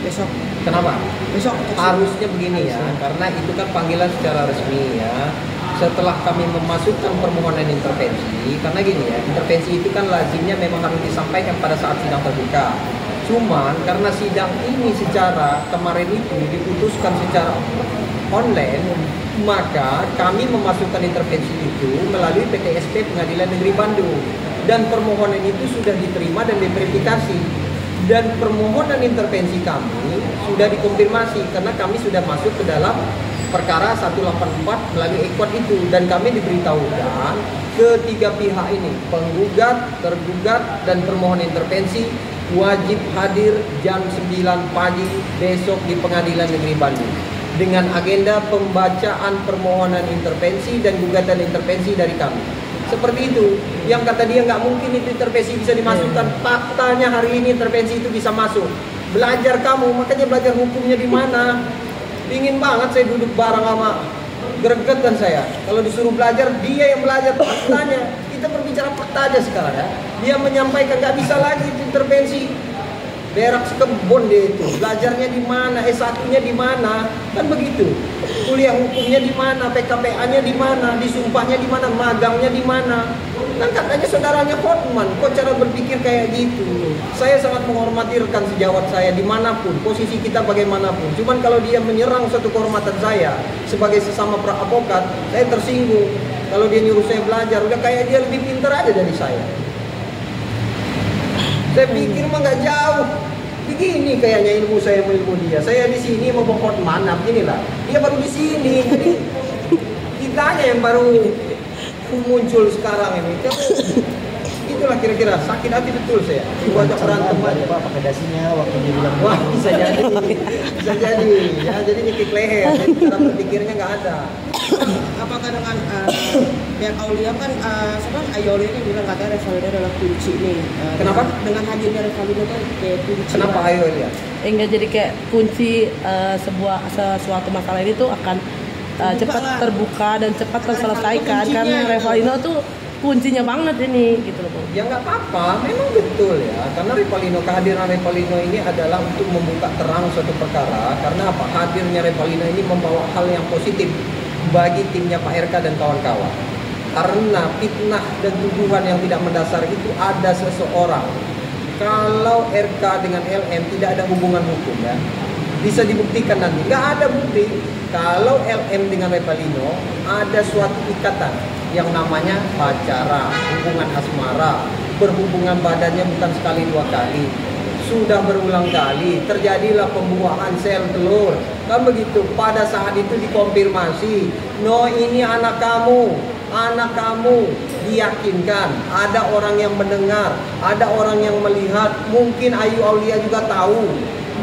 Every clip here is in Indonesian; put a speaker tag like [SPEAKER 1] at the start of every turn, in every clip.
[SPEAKER 1] besok.
[SPEAKER 2] Kenapa?
[SPEAKER 1] Besok
[SPEAKER 2] Harusnya begini ya, karena itu kan panggilan secara resmi ya. Setelah kami memasukkan permohonan intervensi, karena gini ya, intervensi itu kan lazimnya memang harus disampaikan pada saat sidang terbuka. Cuman karena sidang ini secara kemarin itu diputuskan secara online, maka kami memasukkan intervensi itu melalui PTSP Pengadilan Negeri Bandung. Dan permohonan itu sudah diterima dan diverifikasi. Dan permohonan intervensi kami sudah dikonfirmasi karena kami sudah masuk ke dalam perkara 184 melalui ekot itu, dan kami diberitahukan ketiga pihak ini, penggugat, tergugat, dan permohon intervensi wajib hadir jam 9 pagi besok di Pengadilan Negeri Bandung dengan agenda pembacaan permohonan intervensi dan gugatan intervensi dari kami. Seperti itu. Yang kata dia nggak mungkin itu intervensi bisa dimasukkan. Faktanya hari ini intervensi itu bisa masuk. Belajar kamu, makanya belajar hukumnya di mana? Ingin banget saya duduk bareng sama gregetan saya. Kalau disuruh belajar, dia yang belajar faktanya. Kita berbicara fakta aja sekarang ya. Dia menyampaikan nggak bisa lagi itu intervensi. Berak sekebon dia itu. Belajarnya di mana? S1-nya di mana? Kan begitu. Kuliah hukumnya di mana? PKPA-nya di mana? Disumpahnya di mana? Magangnya di mana? Kan katanya saudaranya Hotman. Kok cara berpikir kayak gitu? Saya sangat menghormati rekan sejawat saya dimanapun, posisi kita bagaimanapun. Cuman kalau dia menyerang suatu kehormatan saya sebagai sesama pra-advokat, saya tersinggung. Kalau dia nyuruh saya belajar, udah kayak dia lebih pintar aja dari saya. Saya pikir mah nggak jauh. Begini kayaknya ilmu saya sama ilmu dia. Saya di sini mau bongkot mana beginilah. Dia baru di sini. Jadi kitanya yang baru muncul sekarang ini. Itulah kira-kira sakit hati betul saya. Dibuat berantem aja.
[SPEAKER 3] Pak pakai dasinya waktu dia bilang.
[SPEAKER 2] Wah bisa jadi. Bisa jadi. Ya, jadi nyekik leher. Jadi cara berpikirnya nggak ada.
[SPEAKER 1] Apakah dengan pihak Aulia kan Ayu Aulia ini bilang katanya Revalina adalah kunci nih.
[SPEAKER 2] Kenapa?
[SPEAKER 1] Dengan hadirnya Revalina kan kayak kunci.
[SPEAKER 2] Kenapa Ayu lihat?
[SPEAKER 4] Enggak, jadi kayak kunci sesuatu masalah ini tuh akan cepat terbuka dan cepat terselesaikan karena Revalina tuh kuncinya banget ini gitu loh.
[SPEAKER 2] Ya nggak apa-apa, memang betul ya. Karena kehadiran Revalino ini adalah untuk membuka terang suatu perkara. Karena apa? Hadirnya Revalino ini membawa hal yang positif bagi timnya Pak RK dan kawan-kawan. Karena fitnah dan tuduhan yang tidak mendasar itu ada seseorang. Kalau RK dengan LM tidak ada hubungan hukum ya, bisa dibuktikan nanti. Nggak ada bukti. Kalau LM dengan Revalino ada suatu ikatan yang namanya pacara, hubungan asmara, berhubungan badannya bukan sekali dua kali. Sudah berulang kali terjadilah pembuahan sel telur, kan begitu. Pada saat itu dikonfirmasi, no ini anak kamu, diyakinkan. Ada orang yang mendengar, ada orang yang melihat. Mungkin Ayu Aulia juga tahu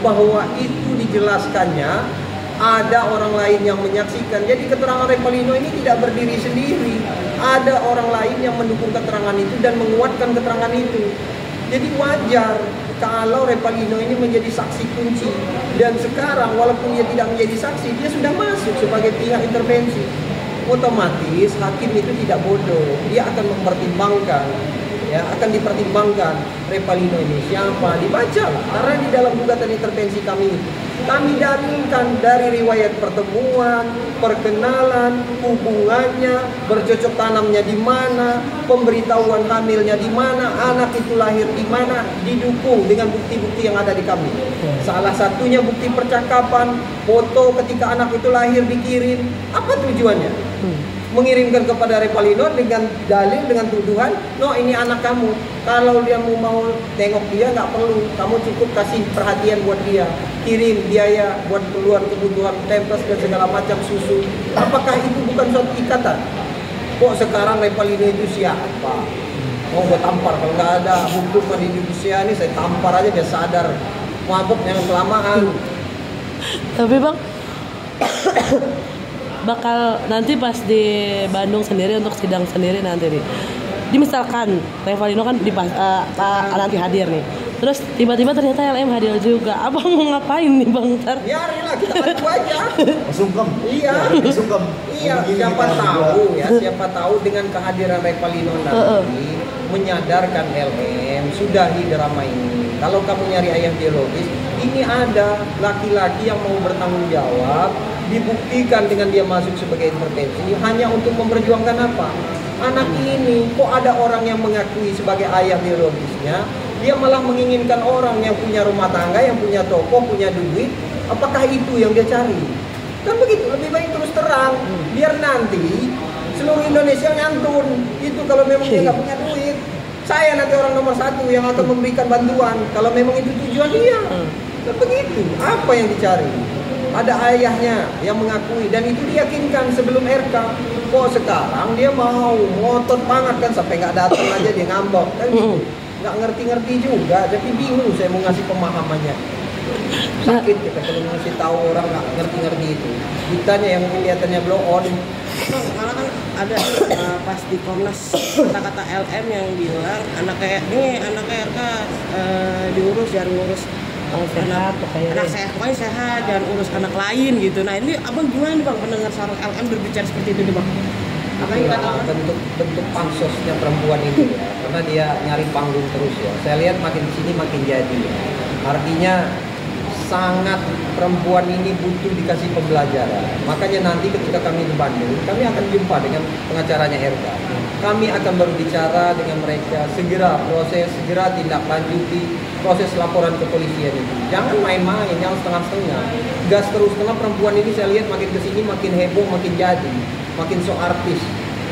[SPEAKER 2] bahwa itu dijelaskannya. Ada orang lain yang menyaksikan. Jadi keterangan Revalino ini tidak berdiri sendiri. Ada orang lain yang mendukung keterangan itu dan menguatkan keterangan itu. Jadi wajar kalau Revalino ini menjadi saksi kunci. Dan sekarang walaupun dia tidak menjadi saksi, dia sudah masuk sebagai pihak intervensi. Otomatis hakim itu tidak bodoh. Dia akan mempertimbangkan, ya akan dipertimbangkan Revalino ini siapa, dibaca lah. Karena di dalam gugatan intervensi kami dalilkan dari riwayat pertemuan, perkenalan, hubungannya, bercocok tanamnya di mana, pemberitahuan hamilnya di mana, anak itu lahir di mana, didukung dengan bukti-bukti yang ada di kami. Salah satunya bukti percakapan, foto ketika anak itu lahir dikirim. Apa tujuannya? Mengirimkan kepada Revalino dengan dalil, dengan tuduhan, no ini anak kamu. Kalau dia mau tengok dia nggak perlu, kamu cukup kasih perhatian buat dia, kirim biaya buat kebutuhan pampers dan segala macam susu. Apakah itu bukan suatu ikatan? Kok sekarang Revalino itu siapa? Mau gue tampar, kalau nggak ada hukum di Indonesia ini saya tampar aja biar sadar, mabuk jangan kelamaan.
[SPEAKER 4] Tapi Bang, bakal nanti pas di Bandung sendiri untuk sidang sendiri nanti nih. Misalkan Revalino kan nanti hadir nih. Terus tiba-tiba ternyata LM hadir juga. Abang mau ngapain nih Bang?
[SPEAKER 2] Biarinlah kita bantu aja.
[SPEAKER 3] Sungkem.
[SPEAKER 2] Iya.
[SPEAKER 3] Sungkem.
[SPEAKER 2] Iya, siapa tahu dengan kehadiran Revalino nanti menyadarkan LM sudahi drama ini. kalau kamu nyari ayah biologis, ini ada laki-laki yang mau bertanggung jawab, dibuktikan dengan dia masuk sebagai intervensi hanya untuk memperjuangkan apa? Anak ini, kok ada orang yang mengakui sebagai ayah biologisnya, dia malah menginginkan orang yang punya rumah tangga, yang punya toko, punya duit. Apakah itu yang dia cari? Kan begitu, lebih baik terus terang, biar nanti seluruh Indonesia nyantun. Itu kalau memang dia nggak punya duit, saya nanti orang nomor 1 yang akan memberikan bantuan. Kalau memang itu tujuan dia, kan begitu. Apa yang dicari? Ada ayahnya yang mengakui dan itu diyakinkan sebelum RK. Kok sekarang dia mau ngotot banget kan sampai nggak datang aja dia ngambek kan gitu. Nggak ngerti-ngerti juga, jadi bingung saya mau ngasih pemahamannya. Sakit kita kalau ngasih tahu orang nggak ngerti-ngerti itu. Ditanya yang kelihatannya blow on.
[SPEAKER 1] Malah kan ada pas di Komnas kata-kata LM yang bilang anak RK diurus jangan ngurus
[SPEAKER 4] sehat pokoknya.
[SPEAKER 1] anak sehat, pokoknya sehat jangan urus anak lain gitu. Nah ini abang gimana nih bang pendengar sarung LM berbicara seperti itu nih bang? Apa yang kita tahu?
[SPEAKER 2] Bentuk pansosnya perempuan ini ya, karena dia nyari panggung terus ya. Saya lihat makin sini makin jadi ya. Artinya sangat perempuan ini butuh dikasih pembelajaran. Makanya nanti ketika kami di Bandung, kami akan jumpa dengan pengacaranya RK. Kami akan berbicara dengan mereka, segera proses, segera tindak lanjuti proses laporan kepolisian itu. Jangan main-main, jangan setengah-setengah. Gas terus, karena perempuan ini saya lihat makin kesini makin heboh, makin jadi, makin so artis.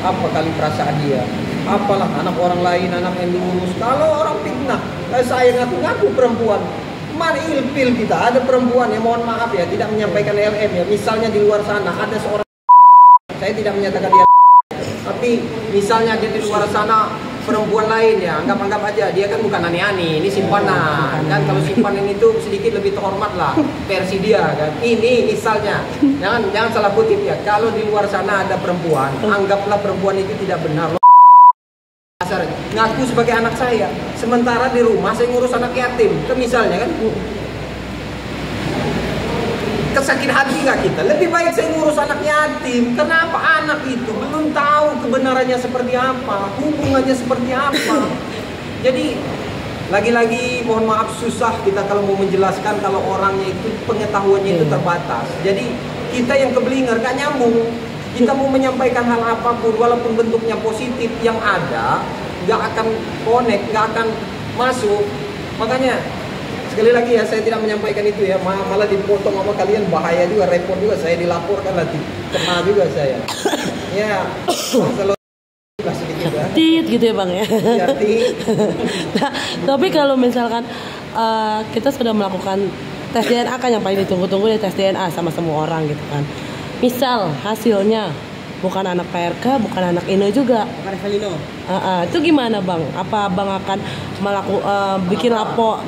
[SPEAKER 2] Apa kali perasaan dia? Apalah anak orang lain, anak yang diurus. Kalau orang fitnah, saya ngaku-ngaku perempuan. Mana ilpil kita, ada perempuan yang mohon maaf ya tidak menyampaikan LM ya. Misalnya di luar sana ada seorang, saya tidak menyatakan dia, tapi misalnya dia di luar sana perempuan lain ya, anggap aja dia kan bukan ani-ani, ini simpanan kan. Kalau simpanan itu sedikit lebih terhormat lah versi dia kan. Ini misalnya, jangan salah kutip ya. Kalau di luar sana ada perempuan, anggaplah perempuan itu tidak benar. Ngaku sebagai anak saya, sementara di rumah saya ngurus anak yatim, kan misalnya kan. Kesakit hati nggak kita? Lebih baik saya ngurus anak yatim. Kenapa? Anak itu belum tahu kebenarannya seperti apa, hubungannya seperti apa. Jadi lagi-lagi mohon maaf susah kita kalau mau menjelaskan kalau orangnya itu pengetahuannya itu terbatas. Jadi kita yang keblinger nggak nyambung. Kita mau menyampaikan hal apapun walaupun bentuknya positif yang ada nggak akan connect, nggak akan masuk. Makanya sekali lagi ya saya tidak menyampaikan itu ya, malah dipotong sama kalian, bahaya juga, repot juga, saya dilaporkan nanti, kena juga saya. Ya, kalau sedikit ya.
[SPEAKER 4] Tit gitu ya bang ya.
[SPEAKER 2] Ya,
[SPEAKER 4] Nah, tapi kalau misalkan kita sudah melakukan tes DNA kan yang paling ditunggu-tunggu ya tes DNA sama semua orang gitu kan. Misal hasilnya bukan anak PRK, bukan anak Ino juga.
[SPEAKER 1] Bukan Revalino.
[SPEAKER 4] Itu gimana bang? Apa bang akan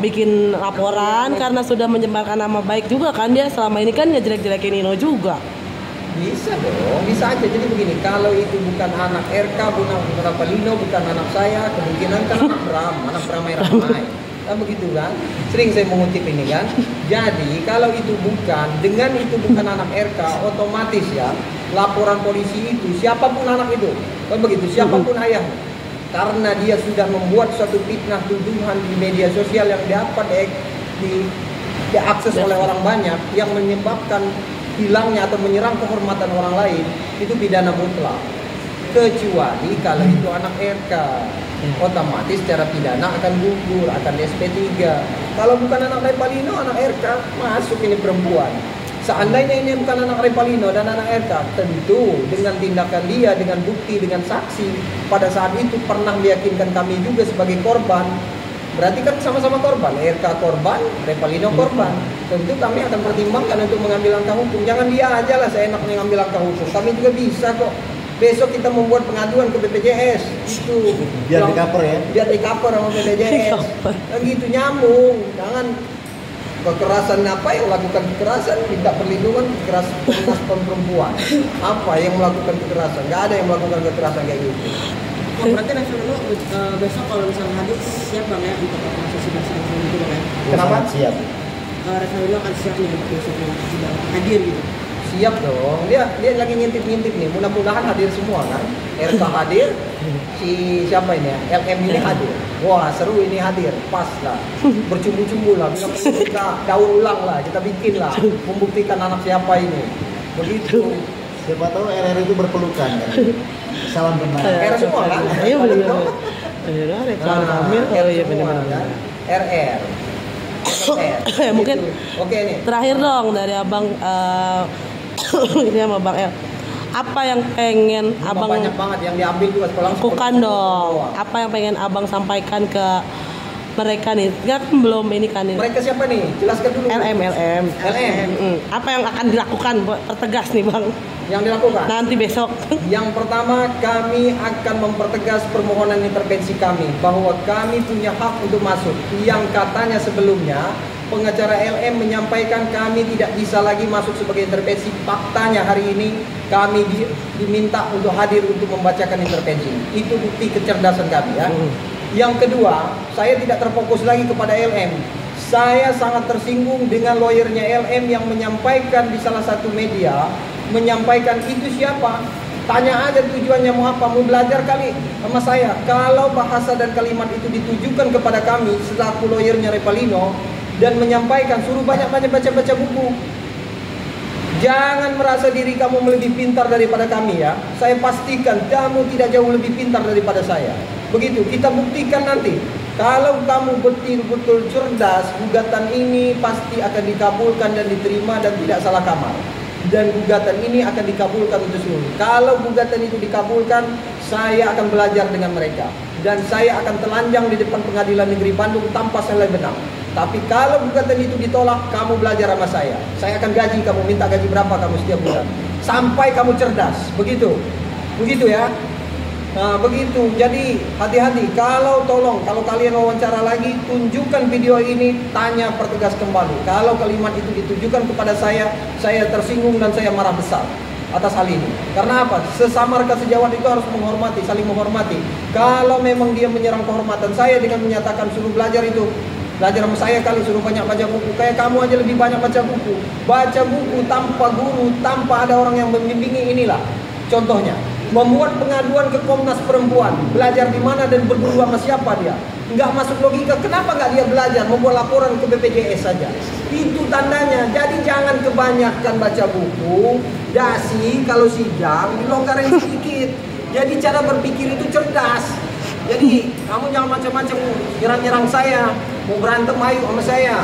[SPEAKER 4] bikin laporan karena sudah menyebarkan nama baik juga kan, dia selama ini kan ngejelek-jelekin Ino juga.
[SPEAKER 2] Bisa dong, bisa aja. Jadi begini, kalau itu bukan anak RK, bukan Revalino, bukan anak saya, kemungkinan kan anak Bram Ramai. Kan begitu kan? Sering saya mengutip ini kan. Jadi kalau itu dengan itu bukan anak RK, otomatis ya laporan polisi itu siapapun anak itu, kan begitu, siapapun ayah, karena dia sudah membuat suatu fitnah tuduhan di media sosial yang dapat diakses oleh orang banyak, yang menyebabkan hilangnya atau menyerang kehormatan orang lain, itu pidana mutlak. Kecuali kalau itu anak RK, otomatis secara pidana akan gugur, akan SP3. Kalau bukan anak Revalino, anak RK, masuk ini perempuan. Seandainya ini bukan anak Revalino dan anak RK, tentu dengan tindakan dia, dengan bukti, dengan saksi, pada saat itu pernah meyakinkan kami juga sebagai korban. Berarti kan sama-sama korban, RK korban, Revalino korban. Tentu kami akan pertimbangkan untuk mengambil langkah hukum. Jangan dia aja lah saya enak mengambil langkah hukum. Kami juga bisa kok. Besok kita membuat pengaduan ke BPJS itu
[SPEAKER 3] biar di-cover ya.
[SPEAKER 2] Biar di-cover sama BPJS. Kan gitu nyambung. Jangan kekerasan apa yang melakukan kekerasan tidak perlindungan Komnas perempuan. Apa yang melakukan kekerasan? Nggak ada yang melakukan kekerasan kayak gitu.
[SPEAKER 1] Oh, berarti Revalino besok kalau misalnya hadir siap bang ya untuk prosesi bahasa itu bang ya?
[SPEAKER 2] Kenapa?
[SPEAKER 3] Siap.
[SPEAKER 1] Revalino akan siap nih untuk besoknya sudah hadir gitu.
[SPEAKER 2] Siap dong, dia lagi ngintip nih, mudah-mudahan hadir semua kan. RK hadir, si siapa ini ya, LM ini hadir. Wah seru ini hadir, pas lah, bercumbu-cumbu lah, bila perlu kita daur ulang lah, kita bikin lah, membuktikan anak siapa ini. Begitu.
[SPEAKER 3] Siapa tahu RR itu berpelukan kan. Salam kenal.
[SPEAKER 2] R semua kan?
[SPEAKER 4] Iya benar. Benar, reklam Kamil. Oh iya benar.
[SPEAKER 2] RR.
[SPEAKER 4] Mungkin
[SPEAKER 2] Oke nih.
[SPEAKER 4] terakhir dong dari abang ini sama bang El. Apa yang pengen abang
[SPEAKER 2] Banyak banget yang diambil juga sekolah.
[SPEAKER 4] lakukan dong? Apa yang pengen abang sampaikan ke mereka nih? Kan belum ini kan ini.
[SPEAKER 2] Mereka siapa nih? Jelaskan dulu.
[SPEAKER 4] LM.
[SPEAKER 2] LM.
[SPEAKER 4] Apa yang akan dilakukan? Pertegas nih bang.
[SPEAKER 2] Yang dilakukan.
[SPEAKER 4] Nanti besok.
[SPEAKER 2] Yang pertama, kami akan mempertegas permohonan intervensi kami bahwa kami punya hak untuk masuk. Yang katanya sebelumnya pengacara LM menyampaikan kami tidak bisa lagi masuk sebagai intervensi. Faktanya hari ini kami diminta untuk hadir untuk membacakan intervensi. Itu bukti kecerdasan kami ya. Yang kedua, saya tidak terfokus lagi kepada LM. Saya sangat tersinggung dengan lawyernya LM yang menyampaikan di salah satu media, menyampaikan itu siapa? Tanya aja tujuannya mau apa, mau belajar kali sama saya. Kalau bahasa dan kalimat itu ditujukan kepada kami selaku lawyernya Revalino dan menyampaikan suruh banyak-banyak baca-baca buku. Jangan merasa diri kamu lebih pintar daripada kami ya. Saya pastikan kamu tidak jauh lebih pintar daripada saya. Begitu, kita buktikan nanti. Kalau kamu betul-betul cerdas, gugatan ini pasti akan dikabulkan dan diterima dan tidak salah kamar. Dan gugatan ini akan dikabulkan untuk seluruh. Kalau gugatan itu dikabulkan, saya akan belajar dengan mereka. Dan saya akan telanjang di depan Pengadilan Negeri Bandung tanpa selai benang. Tapi kalau gugatan itu ditolak, kamu belajar sama saya. Saya akan gaji kamu, minta gaji berapa kamu setiap bulan. Sampai kamu cerdas, begitu. Begitu ya. Nah, begitu. Jadi hati-hati. Kalau kalian wawancara lagi, tunjukkan video ini, tanya pertegas kembali. Kalau kalimat itu ditujukan kepada saya tersinggung dan saya marah besar atas hal ini. Karena apa? Sesama rekan sejawat itu harus menghormati, saling menghormati. Kalau memang dia menyerang kehormatan saya dengan menyatakan suruh belajar itu, belajar sama saya kali, suruh banyak baca buku. Kayak kamu aja lebih banyak baca buku. Baca buku tanpa guru, tanpa ada orang yang membimbingi, inilah contohnya. Membuat pengaduan ke Komnas Perempuan, belajar di mana dan berguru sama siapa dia. Nggak masuk logika, kenapa nggak dia belajar membuat laporan ke BPJS saja? Itu tandanya. Jadi jangan kebanyakan baca buku, dasi kalau sidang dilonggarin sedikit. Jadi cara berpikir itu cerdas. Jadi kamu jangan macam-macam nyerang-nyerang saya, mau berantem ayo sama saya.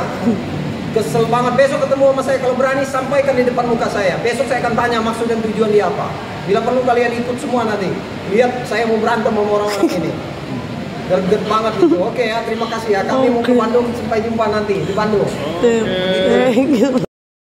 [SPEAKER 2] Kesel banget, besok ketemu sama saya, kalau berani sampaikan di depan muka saya. Besok saya akan tanya maksud dan tujuan dia apa. Bila perlu kalian ikut semua nanti. Lihat saya mau berantem sama orang-orang ini. Gerget banget gitu. Oke ya, terima kasih ya. Kami mau ke Bandung, sampai jumpa nanti di Bandung.
[SPEAKER 4] Thank you.